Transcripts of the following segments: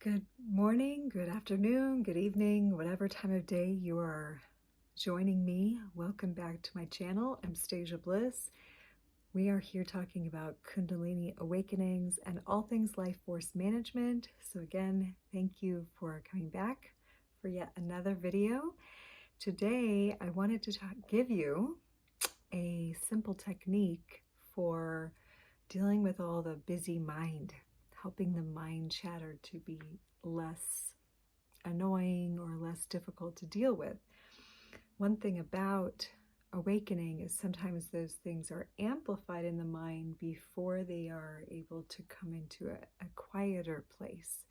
Good morning, good afternoon, good evening, whatever time of day you are joining me. Welcome back to my channel. I'm Bliss. We are here talking about Kundalini awakenings and all things life force management. So again, thank you for coming back for yet another video. Today, I wanted to give you a simple technique for dealing with all the busy mind, helping the mind chatter to be less annoying or less difficult to deal with. One thing about awakening is sometimes those things are amplified in the mind before they are able to come into a quieter place.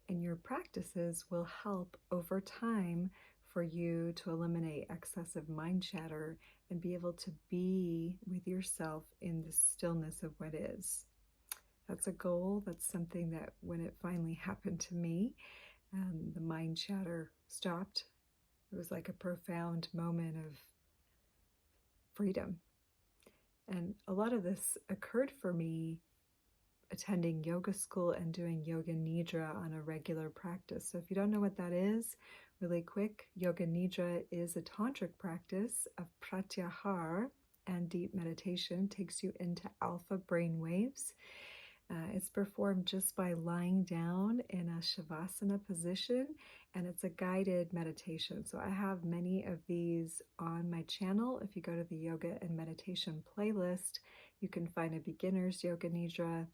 And your practices will help over time for you to eliminate excessive mind chatter and be able to be with yourself in the stillness of what is. That's a goal. That's something that when it finally happened to me, the mind chatter stopped. It was like a profound moment of freedom. And a lot of this occurred for me attending yoga school and doing yoga nidra on a regular practice. So if you don't know what that is, really quick, yoga nidra is a tantric practice of pratyahar and deep meditation. It takes you into alpha brain waves. It's performed just by lying down in a shavasana position, and it's a guided meditation. So I have many of these on my channel. If you go to the yoga and meditation playlist, you can find a beginner's yoga nidra.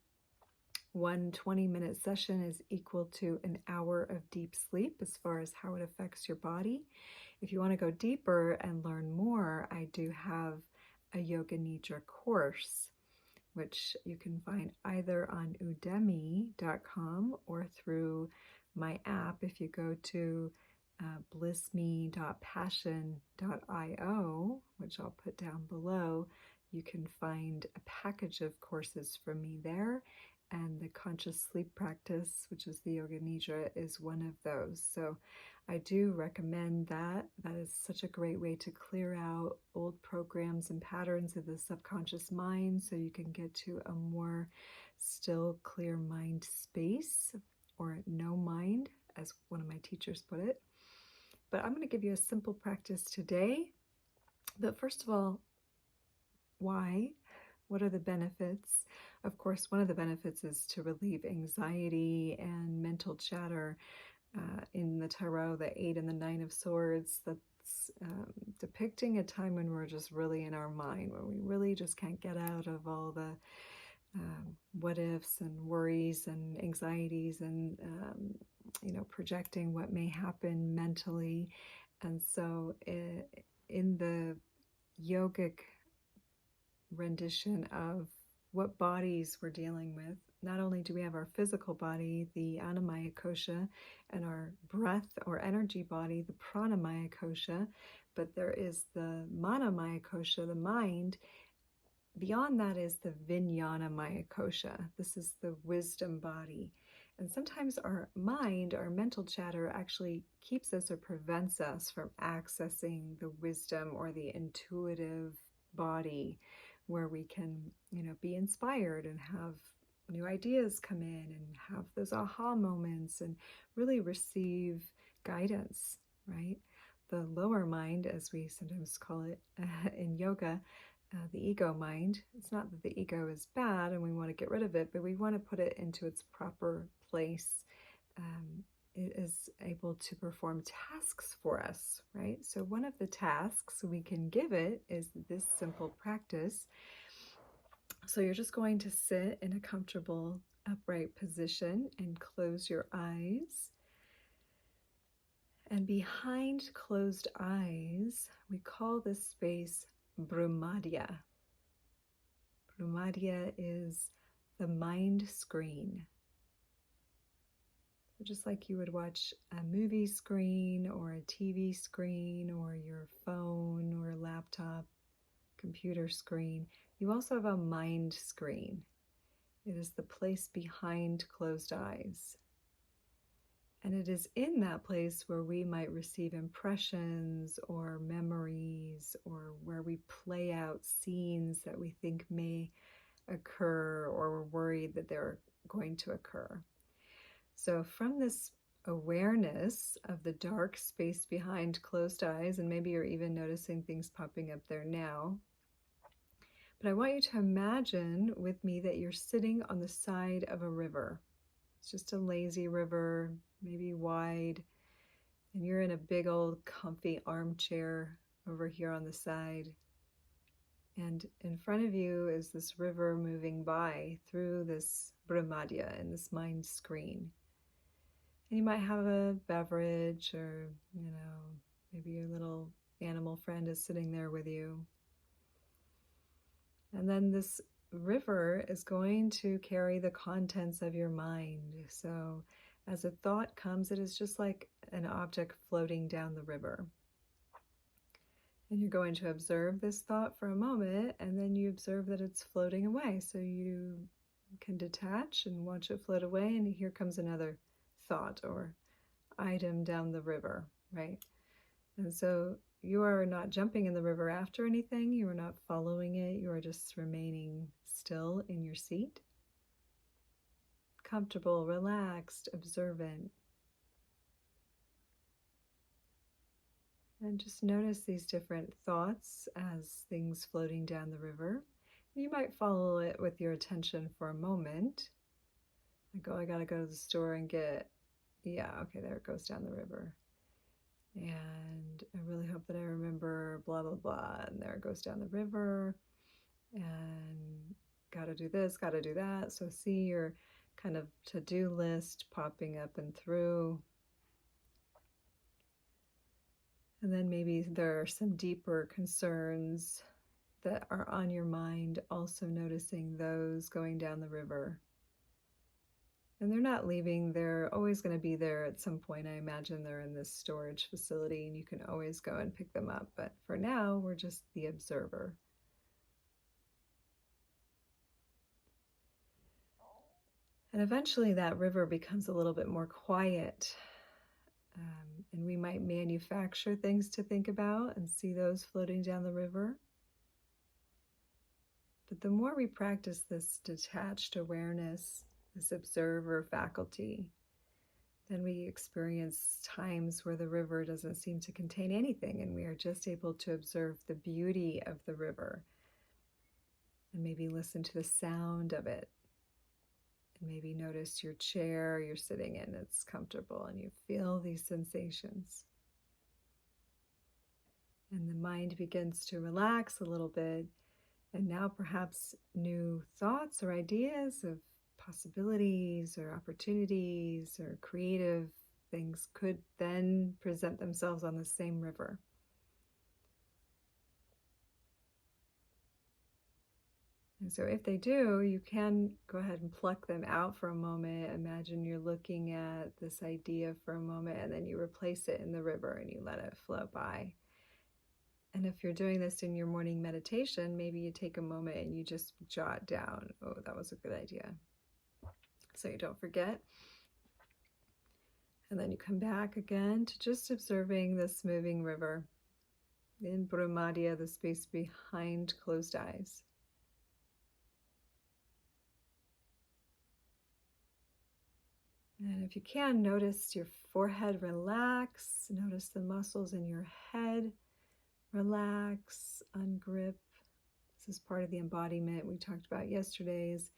One 20-minute session is equal to an hour of deep sleep as far as how it affects your body. If you want to go deeper and learn more, I do have a yoga nidra course, which you can find either on udemy.com or through my app. If you go to blissme.passion.io, which I'll put down below, you can find a package of courses from me there. And the conscious sleep practice, which is the yoga nidra, is one of those. So I do recommend that. That is such a great way to clear out old programs and patterns of the subconscious mind so you can get to a more still, clear mind space, or no mind, as one of my teachers put it. But I'm going to give you a simple practice today. But first of all, why? What are the benefits? Of course, one of the benefits is to relieve anxiety and mental chatter. In the tarot, the 8 and the 9 of swords, that's depicting a time when we're just really in our mind, when we really just can't get out of all the what ifs and worries and anxieties and projecting what may happen mentally. And so in the yogic rendition of what bodies we're dealing with, not only do we have our physical body, the annamaya kosha, and our breath or energy body, the pranamaya kosha, but there is the manomaya kosha, the mind. Beyond that is the vijnanamaya kosha. This is the wisdom body. And sometimes our mind, our mental chatter, actually keeps us or prevents us from accessing the wisdom or the intuitive body, where we can, be inspired and have new ideas come in and have those aha moments and really receive guidance, right? The lower mind, as we sometimes call it in yoga, the ego mind. It's not that the ego is bad and we want to get rid of it, but we want to put it into its proper place. It is able to perform tasks for us, right? So one of the tasks we can give it is this simple practice. So you're just going to sit in a comfortable upright position and close your eyes. And behind closed eyes, we call this space Brumadya. Brumadya is the mind screen. Just like you would watch a movie screen or a TV screen or your phone or laptop, computer screen, you also have a mind screen. It is the place behind closed eyes. And it is in that place where we might receive impressions or memories, or where we play out scenes that we think may occur or we're worried that they're going to occur. So from this awareness of the dark space behind closed eyes, and maybe you're even noticing things popping up there now, but I want you to imagine with me that you're sitting on the side of a river. It's just a lazy river, maybe wide, and you're in a big old comfy armchair over here on the side. And in front of you is this river moving by through this Brahmadya in this mind screen. And you might have a beverage, or, maybe your little animal friend is sitting there with you. And then this river is going to carry the contents of your mind. So as a thought comes, it is just like an object floating down the river. And you're going to observe this thought for a moment, and then you observe that it's floating away. So you can detach and watch it float away, and here comes another thought or item down the river, right? And so you are not jumping in the river after anything. You are not following it. You are just remaining still in your seat. Comfortable, relaxed, observant. And just notice these different thoughts as things floating down the river. You might follow it with your attention for a moment. Like, oh, I gotta go to the store and get, okay, there it goes down the river. And I really hope that I remember blah, blah, blah. And there it goes down the river. And gotta do this, gotta do that. So see your kind of to-do list popping up and through. And then maybe there are some deeper concerns that are on your mind, also noticing those going down the river. And they're not leaving, they're always going to be there at some point. I imagine they're in this storage facility and you can always go and pick them up. But for now, we're just the observer. And eventually that river becomes a little bit more quiet. And we might manufacture things to think about and see those floating down the river. But the more we practice this detached awareness, this observer faculty, then we experience times where the river doesn't seem to contain anything, and we are just able to observe the beauty of the river and maybe listen to the sound of it. And maybe notice your chair you're sitting in, it's comfortable, and you feel these sensations. And the mind begins to relax a little bit, and now perhaps new thoughts or ideas of possibilities or opportunities or creative things could then present themselves on the same river. And so if they do, you can go ahead and pluck them out for a moment. Imagine you're looking at this idea for a moment, and then you replace it in the river and you let it float by. And if you're doing this in your morning meditation, maybe you take a moment and you just jot down, oh, that was a good idea, so you don't forget. And then you come back again to just observing this moving river in Brahmadya, the space behind closed eyes. And if you can, notice your forehead relax, notice the muscles in your head relax, ungrip. This is part of the embodiment we talked about yesterday, is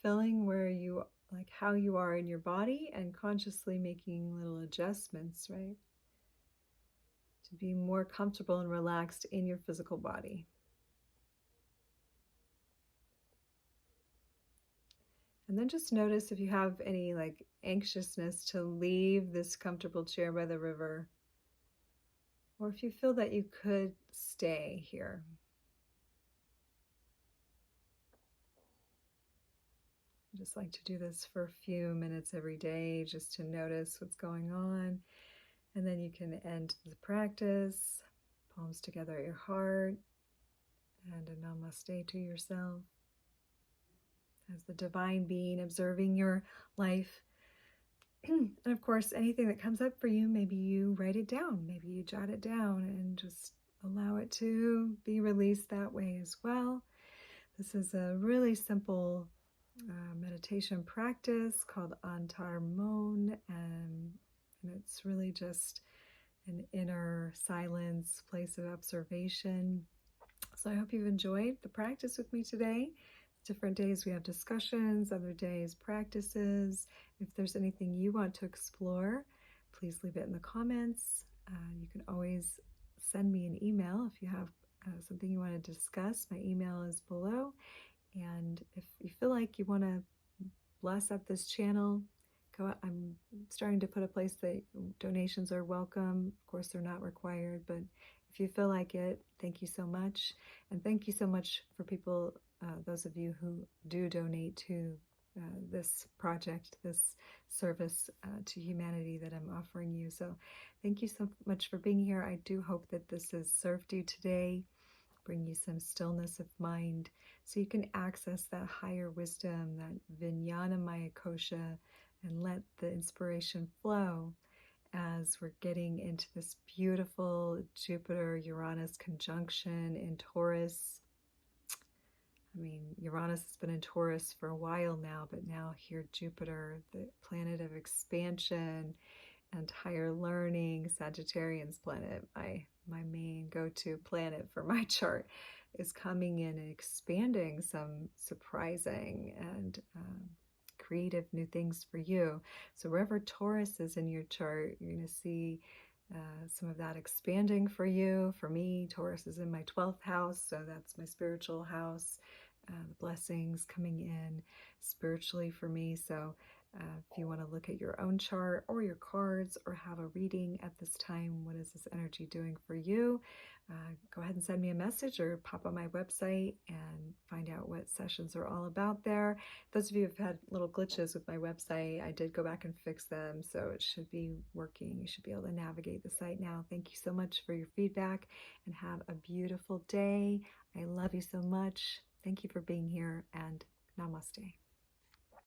feeling where you, like how you are in your body, and consciously making little adjustments, right? To be more comfortable and relaxed in your physical body. And then just notice if you have any like anxiousness to leave this comfortable chair by the river, or if you feel that you could stay here. I just like to do this for a few minutes every day, just to notice what's going on. And then you can end the practice, palms together at your heart, and a namaste to yourself as the divine being observing your life. And of course, anything that comes up for you, maybe you write it down, maybe you jot it down and just allow it to be released that way as well. This is a really simple meditation practice called Antar Mon, and it's really just an inner silence, place of observation. So I hope you've enjoyed the practice with me today. Different days we have discussions, other days practices. If there's anything you want to explore, please leave it in the comments. You can always send me an email if you have something you want to discuss. My email is below. And if you feel like you want to bless up this channel, I'm starting to put a place that donations are welcome. Of course, they're not required, but if you feel like it, thank you so much. And thank you so much for people, those of you who do donate to this project, this service to humanity that I'm offering you. So thank you so much for being here. I do hope that this has served you today, bring you some stillness of mind so you can access that higher wisdom, that Vijnana Maya Kosha, and let the inspiration flow as we're getting into this beautiful Jupiter-Uranus conjunction in Taurus. I mean, Uranus has been in Taurus for a while now, but now here Jupiter, the planet of expansion and higher learning, Sagittarian's planet, my main go-to planet for my chart, is coming in and expanding some surprising and creative new things for you. So wherever Taurus is in your chart, you're going to see some of that expanding for you. For me, Taurus is in my 12th house, so that's my spiritual house. The blessings coming in spiritually for me. So if you want to look at your own chart or your cards or have a reading at this time, what is this energy doing for you? Go ahead and send me a message or pop on my website and find out what sessions are all about there. Those of you who have had little glitches with my website, I did go back and fix them, so it should be working. You should be able to navigate the site now. Thank you so much for your feedback and have a beautiful day. I love you so much. Thank you for being here, and namaste.